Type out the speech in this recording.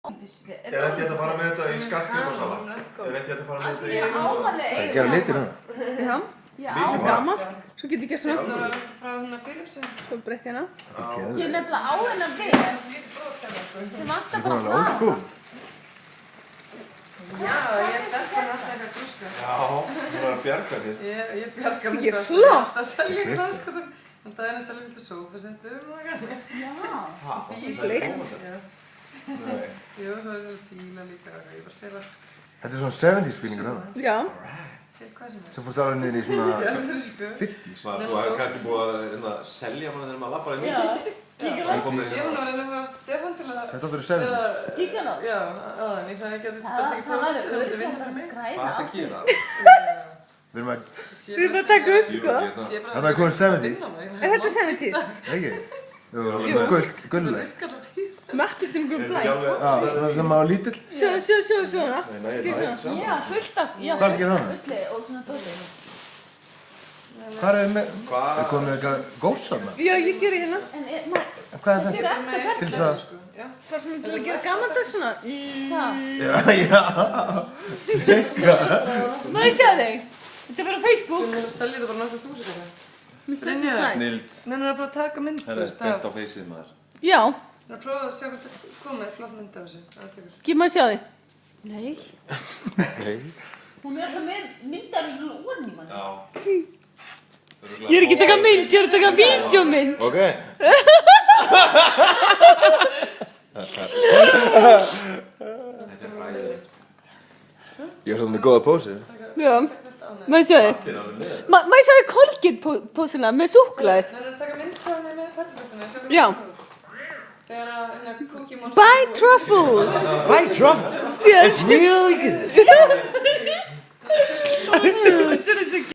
Er ekki hægt að fara með þetta í skartgripasala? Er ekki hægt að fara með þetta í... Það er gera litir hana. Já, gammalt. Svo get ég ekki svona. Frá hérna Philipsen. Svo breytt hérna. Ég er nefnilega á hennar við. Sem vantar bara hlað. Já, ég stelpan alltaf eitthvað grúska. Já, þú var að bjarga þér. Ég bjarga Það mér er flott. Það selja graskotum. En það er að selja lítið sófasettum og eitthvað. Bleikt. Nei. Jú, svo er að selja bíla líka. Ég bara selja Þetta er svona 70s feelingur hana. Já. selja hvað sem er. Svo fórstu alveg niður í svona 50s. Þú hefði kannski búið að selja mann þegar maður lappar inn í. Ég var að reyna að fá Stefán til að... Þetta áttur í 70s. Kíkja þá. Já, aðan, ég sagði ekki að Það var örugglega að græða Hvað á. ertu að gera? Við erum að... Við erum að taka upp, sko. Þetta er komið 70s. Er þetta 70s? Ekki? Jú, gulleg. Meppistum guð blæ. Já, þegar maður var lítill. Svona. Gjör svona. Já, fullt af. Já, Hvað gerir hana? fulli og svona dóti. Hvað er með... Er komið eitthvað gós hana? Já, ég geri hérna. En Hvað er þetta? Til þess að... Bara svona til að gera gamaldags svona. það. Já. Má ég sjá þig? Þetta er bara á Facebook. Þú vilja selja þetta bara nokkuð þúsund eitthvað. Brynja. Snild. Menn er að prófa að taka mynd, Það er spennt á feysið maður. Já, Það er að prófa að sjá hvort það komið flott mynd af þessu. Það tekur. gef maður sjá þig. Nei. Nei. Hún er alltaf með myndar í lóan í mann. Já. Ég er ekki að taka mynd, ég er að taka vídeómynd. Ok. Þetta er ræðilegt. Ég er svona með góða pósið. Já, maður sjá þig. Þetta er alveg með. Maður sjá þig Colgate-pósina með súkkulaðið. Það er að taka mynd af henni með fættfestinu. Já. Þegar að hérna Cookie Monster... Buy truffles. White truffles. Yes. It's really good.